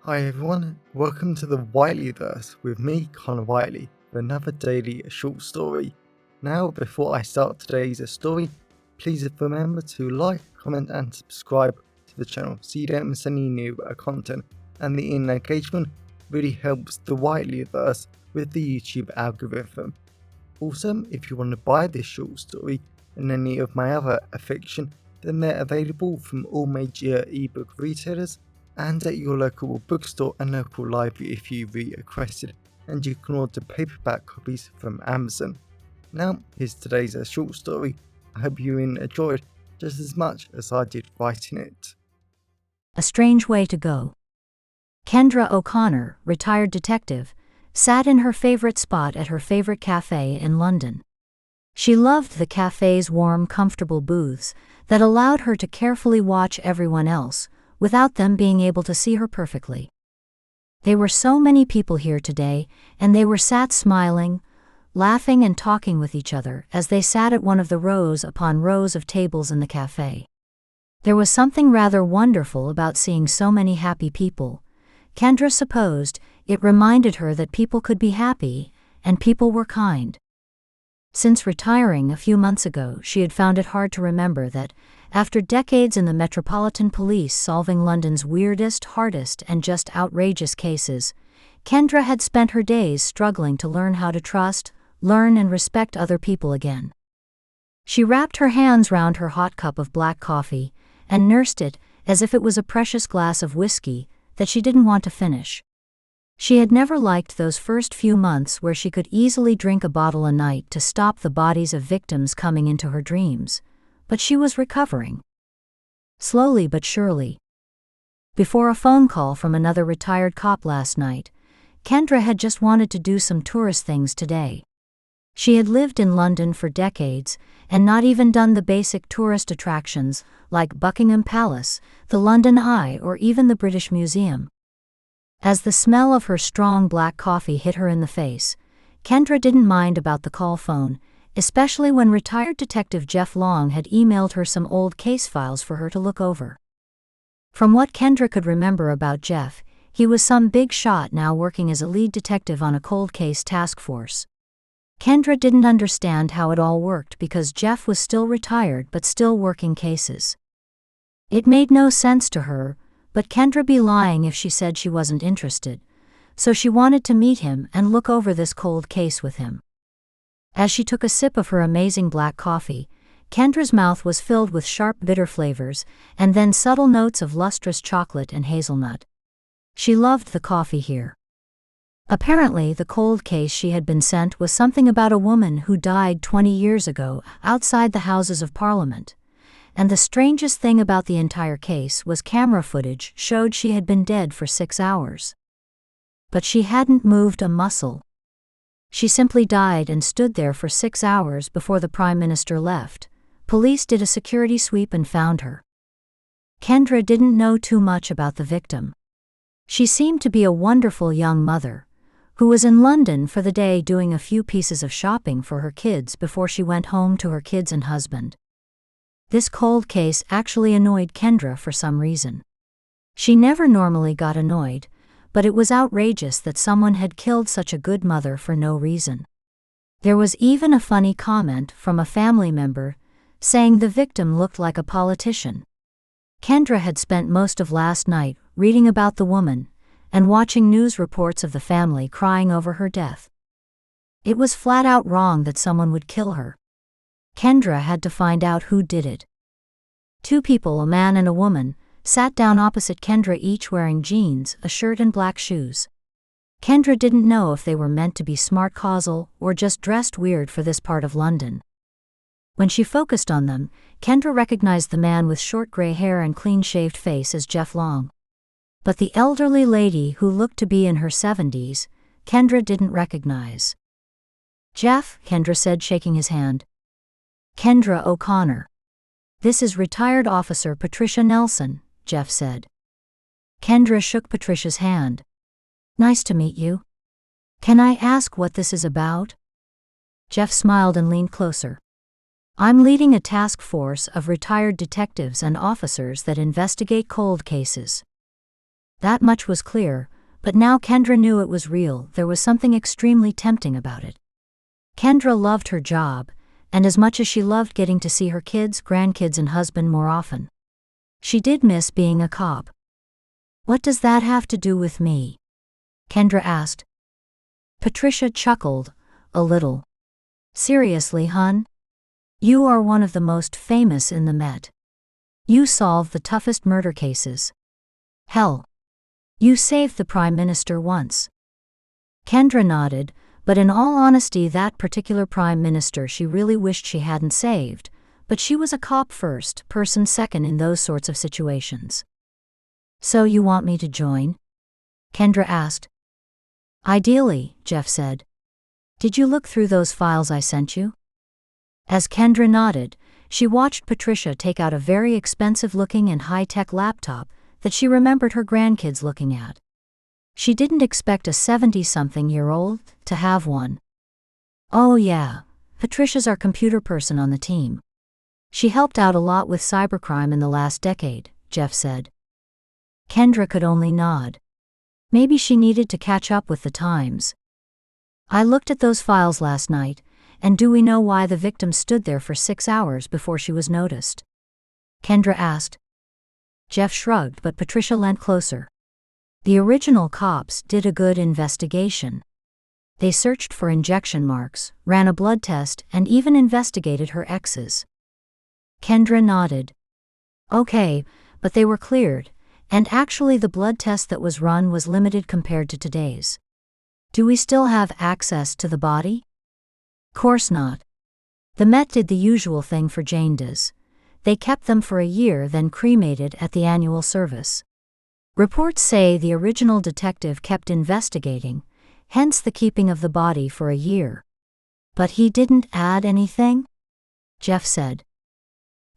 Hi everyone, welcome to the Whiteleyverse with me, Connor Whiteley, for another daily short story. Now, before I start today's story, please remember to like, comment and subscribe to the channel so you don't miss any new content, and the engagement really helps the Whiteleyverse with the YouTube algorithm. Also, if you want to buy this short story and any of my other fiction, then they're available from all major ebook retailers and at your local bookstore and local library if you requested, and you can order paperback copies from Amazon. Now, here's today's short story. I hope you enjoyed just as much as I did writing it. A strange way to go. Kendra O'Connor, retired detective, sat in her favorite spot at her favorite cafe in London. She loved the cafe's warm, comfortable booths that allowed her to carefully watch everyone else, without them being able to see her perfectly. There were so many people here today, and they were sat smiling, laughing and talking with each other as they sat at one of the rows upon rows of tables in the cafe. There was something rather wonderful about seeing so many happy people. Kendra supposed it reminded her that people could be happy, and people were kind. Since retiring a few months ago, she had found it hard to remember that, after decades in the Metropolitan Police solving London's weirdest, hardest, and just outrageous cases, Kendra had spent her days struggling to learn how to trust, learn and respect other people again. She wrapped her hands round her hot cup of black coffee and nursed it as if it was a precious glass of whiskey that she didn't want to finish. She had never liked those first few months where she could easily drink a bottle a night to stop the bodies of victims coming into her dreams, but she was recovering. Slowly but surely. Before a phone call from another retired cop last night, Kendra had just wanted to do some tourist things today. She had lived in London for decades and not even done the basic tourist attractions like Buckingham Palace, the London Eye, or even the British Museum. As the smell of her strong black coffee hit her in the face, Kendra didn't mind about the call phone, especially when retired detective Jeff Long had emailed her some old case files for her to look over. From what Kendra could remember about Jeff, he was some big shot now working as a lead detective on a cold case task force. Kendra didn't understand how it all worked because Jeff was still retired but still working cases. It made no sense to her, but Kendra be lying if she said she wasn't interested, so she wanted to meet him and look over this cold case with him. As she took a sip of her amazing black coffee, Kendra's mouth was filled with sharp bitter flavors and then subtle notes of lustrous chocolate and hazelnut. She loved the coffee here. Apparently, the cold case she had been sent was something about a woman who died 20 years ago outside the Houses of Parliament. And the strangest thing about the entire case was camera footage showed she had been dead for 6 hours. But she hadn't moved a muscle. She simply died and stood there for 6 hours before the Prime Minister left. Police did a security sweep and found her. Kendra didn't know too much about the victim. She seemed to be a wonderful young mother, who was in London for the day doing a few pieces of shopping for her kids before she went home to her kids and husband. This cold case actually annoyed Kendra for some reason. She never normally got annoyed, but it was outrageous that someone had killed such a good mother for no reason. There was even a funny comment from a family member saying the victim looked like a politician. Kendra had spent most of last night reading about the woman and watching news reports of the family crying over her death. It was flat out wrong that someone would kill her. Kendra had to find out who did it. Two people, a man and a woman, sat down opposite Kendra, each wearing jeans, a shirt and black shoes. Kendra didn't know if they were meant to be smart casual or just dressed weird for this part of London. When she focused on them, Kendra recognized the man with short gray hair and clean-shaved face as Jeff Long. But the elderly lady who looked to be in her 70s, Kendra didn't recognize. "Jeff," Kendra said, shaking his hand. "Kendra O'Connor. This is retired officer Patricia Nelson," Jeff said. Kendra shook Patricia's hand. "Nice to meet you. Can I ask what this is about?" Jeff smiled and leaned closer. "I'm leading a task force of retired detectives and officers that investigate cold cases." That much was clear, but now Kendra knew it was real. There was something extremely tempting about it. Kendra loved her job, and as much as she loved getting to see her kids, grandkids, and husband more often, she did miss being a cop. "What does that have to do with me?" Kendra asked. Patricia chuckled, a little. "Seriously, hun? You are one of the most famous in the Met. You solve the toughest murder cases. Hell, you saved the Prime Minister once." Kendra nodded, but in all honesty, that particular Prime Minister she really wished she hadn't saved, but she was a cop first, person second in those sorts of situations. "So you want me to join?" Kendra asked. "Ideally," Jeff said. "Did you look through those files I sent you?" As Kendra nodded, she watched Patricia take out a very expensive-looking and high-tech laptop that she remembered her grandkids looking at. She didn't expect a 70-something-year-old to have one. "Oh yeah, Patricia's our computer person on the team. She helped out a lot with cybercrime in the last decade," Jeff said. Kendra could only nod. Maybe she needed to catch up with the times. "I looked at those files last night, and do we know why the victim stood there for 6 hours before she was noticed?" Kendra asked. Jeff shrugged, but Patricia leant closer. The original cops did a good investigation. They searched for injection marks, ran a blood test, and even investigated her exes. Kendra nodded. "Okay, but they were cleared, and actually the blood test that was run was limited compared to today's. Do we still have access to the body?" "Course not. The Met did the usual thing for Jane does. They kept them for a year, then cremated at the annual service. Reports say the original detective kept investigating, hence the keeping of the body for a year. But he didn't add anything?" Jeff said.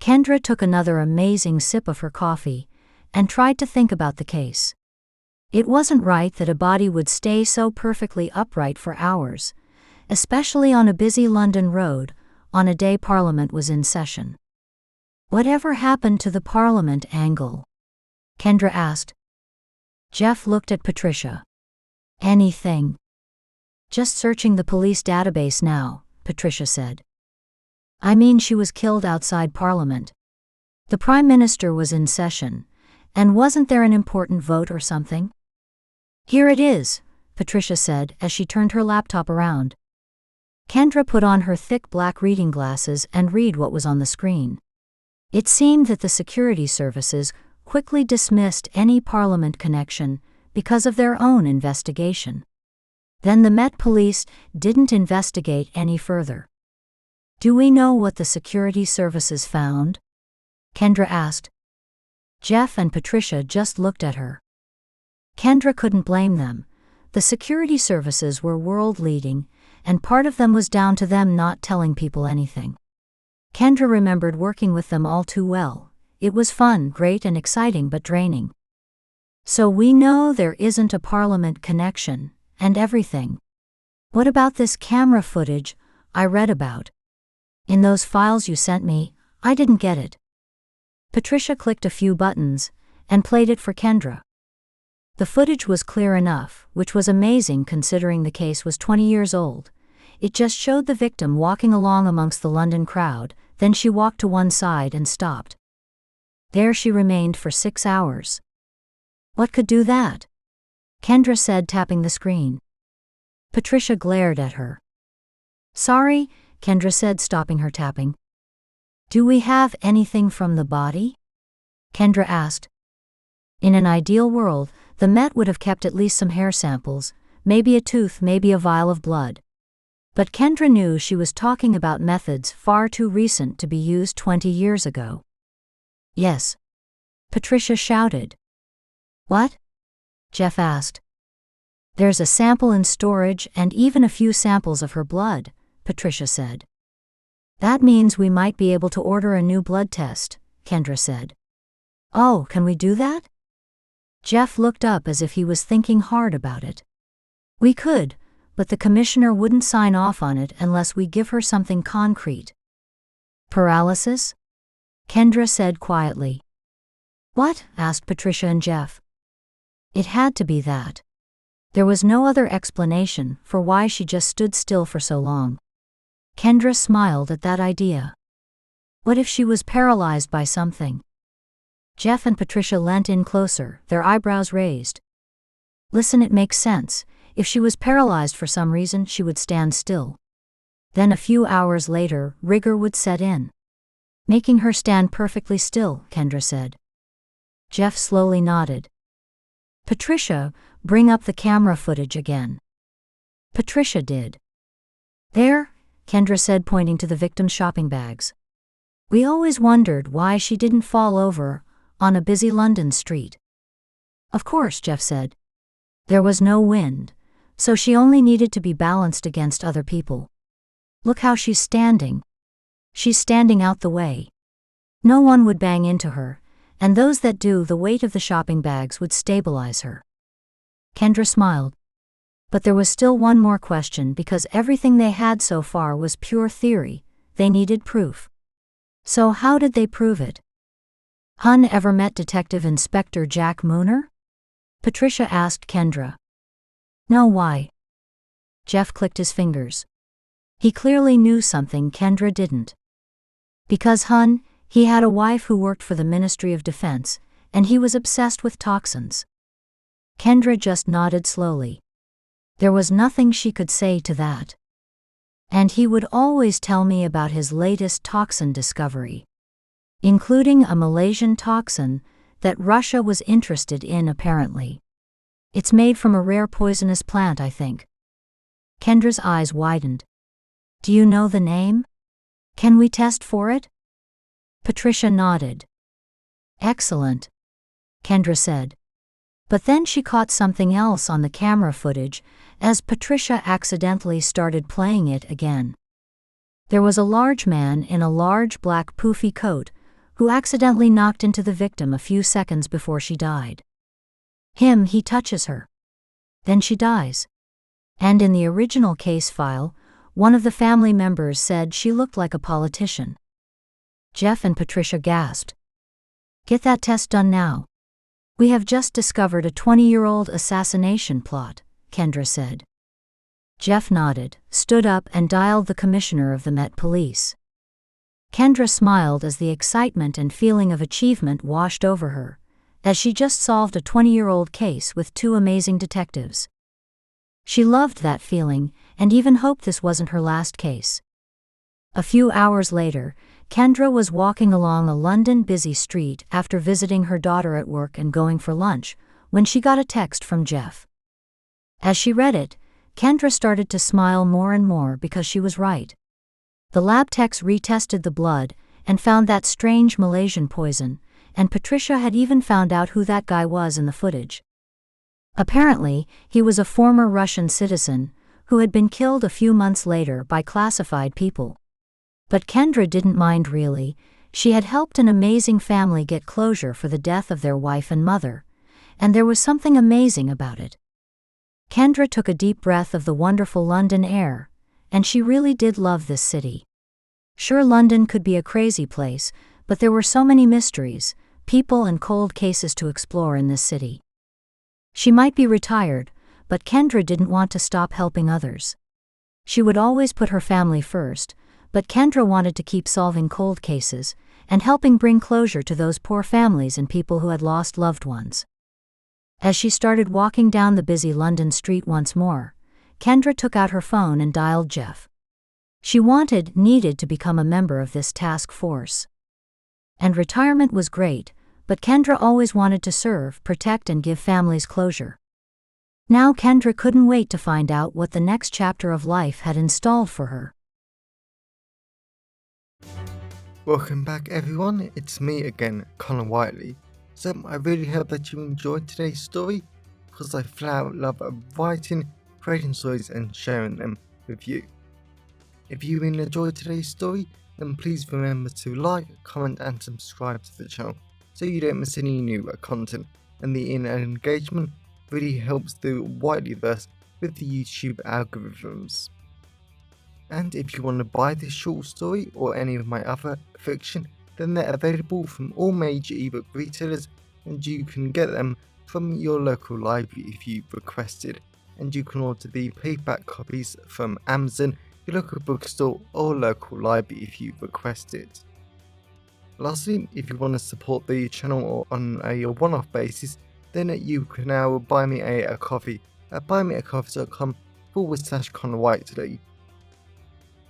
Kendra took another amazing sip of her coffee and tried to think about the case. It wasn't right that a body would stay so perfectly upright for hours, especially on a busy London road, on a day Parliament was in session. "Whatever happened to the Parliament angle?" Kendra asked. Jeff looked at Patricia. "Anything. Just searching the police database now," Patricia said. "I mean, she was killed outside Parliament. The Prime Minister was in session, and wasn't there an important vote or something?" "Here it is," Patricia said as she turned her laptop around. Kendra put on her thick black reading glasses and read what was on the screen. It seemed that the security services quickly dismissed any Parliament connection because of their own investigation. Then the Met Police didn't investigate any further. "Do we know what the security services found?" Kendra asked. Jeff and Patricia just looked at her. Kendra couldn't blame them. The security services were world-leading, and part of them was down to them not telling people anything. Kendra remembered working with them all too well. It was fun, great, and exciting, but draining. "So we know there isn't a Parliament connection, and everything. What about this camera footage I read about? In those files you sent me, I didn't get it." Patricia clicked a few buttons and played it for Kendra. The footage was clear enough, which was amazing considering the case was 20 years old. It just showed the victim walking along amongst the London crowd, then she walked to one side and stopped. There she remained for 6 hours. "What could do that?" Kendra said, tapping the screen. Patricia glared at her. "Sorry," Kendra said, stopping her tapping. "Do we have anything from the body?" Kendra asked. In an ideal world, the Met would have kept at least some hair samples, maybe a tooth, maybe a vial of blood. But Kendra knew she was talking about methods far too recent to be used 20 years ago. "Yes," Patricia shouted. "What?" Jeff asked. "There's a sample in storage and even a few samples of her blood," Patricia said. "That means we might be able to order a new blood test," Kendra said. "Oh, can we do that?" Jeff looked up as if he was thinking hard about it. "We could, but the commissioner wouldn't sign off on it unless we give her something concrete." "Paralysis?" Kendra said quietly. "What?" asked Patricia and Jeff. It had to be that. There was no other explanation for why she just stood still for so long. Kendra smiled at that idea. What if she was paralyzed by something? Jeff and Patricia leant in closer, their eyebrows raised. Listen, it makes sense. If she was paralyzed for some reason, she would stand still. Then a few hours later, rigor would set in. Making her stand perfectly still, Kendra said. Jeff slowly nodded. Patricia, bring up the camera footage again. Patricia did. There, Kendra said, pointing to the victim's shopping bags. We always wondered why she didn't fall over on a busy London street. Of course, Jeff said. There was no wind, so she only needed to be balanced against other people. Look how she's standing. She's standing out the way. No one would bang into her, and those that do, the weight of the shopping bags would stabilize her. Kendra smiled. But there was still one more question, because everything they had so far was pure theory. They needed proof. So how did they prove it? Hun ever met Detective Inspector Jack Mooner? Patricia asked Kendra. No, why? Jeff clicked his fingers. He clearly knew something Kendra didn't. Because Hun, he had a wife who worked for the Ministry of Defense, and he was obsessed with toxins. Kendra just nodded slowly. There was nothing she could say to that. And he would always tell me about his latest toxin discovery, including a Malaysian toxin that Russia was interested in apparently. It's made from a rare poisonous plant, I think. Kendra's eyes widened. Do you know the name? Can we test for it? Patricia nodded. Excellent, Kendra said. But then she caught something else on the camera footage as Patricia accidentally started playing it again. There was a large man in a large black poofy coat who accidentally knocked into the victim a few seconds before she died. He touches her. Then she dies. And in the original case file, one of the family members said she looked like a politician. Jeff and Patricia gasped. Get that test done now. We have just discovered a 20-year-old assassination plot, Kendra said. Jeff nodded, stood up and dialed the commissioner of the Met Police. Kendra smiled as the excitement and feeling of achievement washed over her, as she just solved a 20-year-old case with two amazing detectives. She loved that feeling and even hoped this wasn't her last case. A few hours later, Kendra was walking along a London busy street after visiting her daughter at work and going for lunch, when she got a text from Jeff. As she read it, Kendra started to smile more and more because she was right. The lab techs retested the blood and found that strange Malaysian poison, and Patricia had even found out who that guy was in the footage. Apparently, he was a former Russian citizen who had been killed a few months later by classified people. But Kendra didn't mind really. She had helped an amazing family get closure for the death of their wife and mother, and there was something amazing about it. Kendra took a deep breath of the wonderful London air, and she really did love this city. Sure, London could be a crazy place, but there were so many mysteries, people and cold cases to explore in this city. She might be retired, but Kendra didn't want to stop helping others. She would always put her family first, but Kendra wanted to keep solving cold cases and helping bring closure to those poor families and people who had lost loved ones. As she started walking down the busy London street once more, Kendra took out her phone and dialed Jeff. She needed to become a member of this task force. And retirement was great, but Kendra always wanted to serve, protect, and give families closure. Now Kendra couldn't wait to find out what the next chapter of life had installed for her. Welcome back everyone, it's me again, Connor Whiteley. So I really hope that you enjoyed today's story, because I flat out love writing, creating stories and sharing them with you. If you really enjoyed today's story, then please remember to like, comment and subscribe to the channel so you don't miss any new content, and the engagement really helps the Whiteleyverse with the YouTube algorithms. And if you want to buy this short story or any of my other fiction, then they're available from all major ebook retailers and you can get them from your local library if you requested, and you can order the paperback copies from Amazon, your local bookstore or local library if you request it. Lastly, if you want to support the channel on a one-off basis, then you can now buy me a coffee at buymeacoffee.com/Connor White today.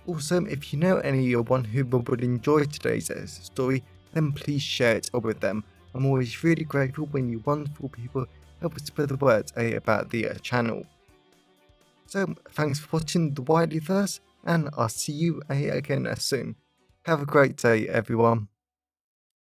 Also, if you know anyone who would enjoy today's story, then please share it with them. I'm always really grateful when you wonderful people help spread the word about the channel. So, thanks for watching the Wiley Verse, and I'll see you again soon. Have a great day, everyone.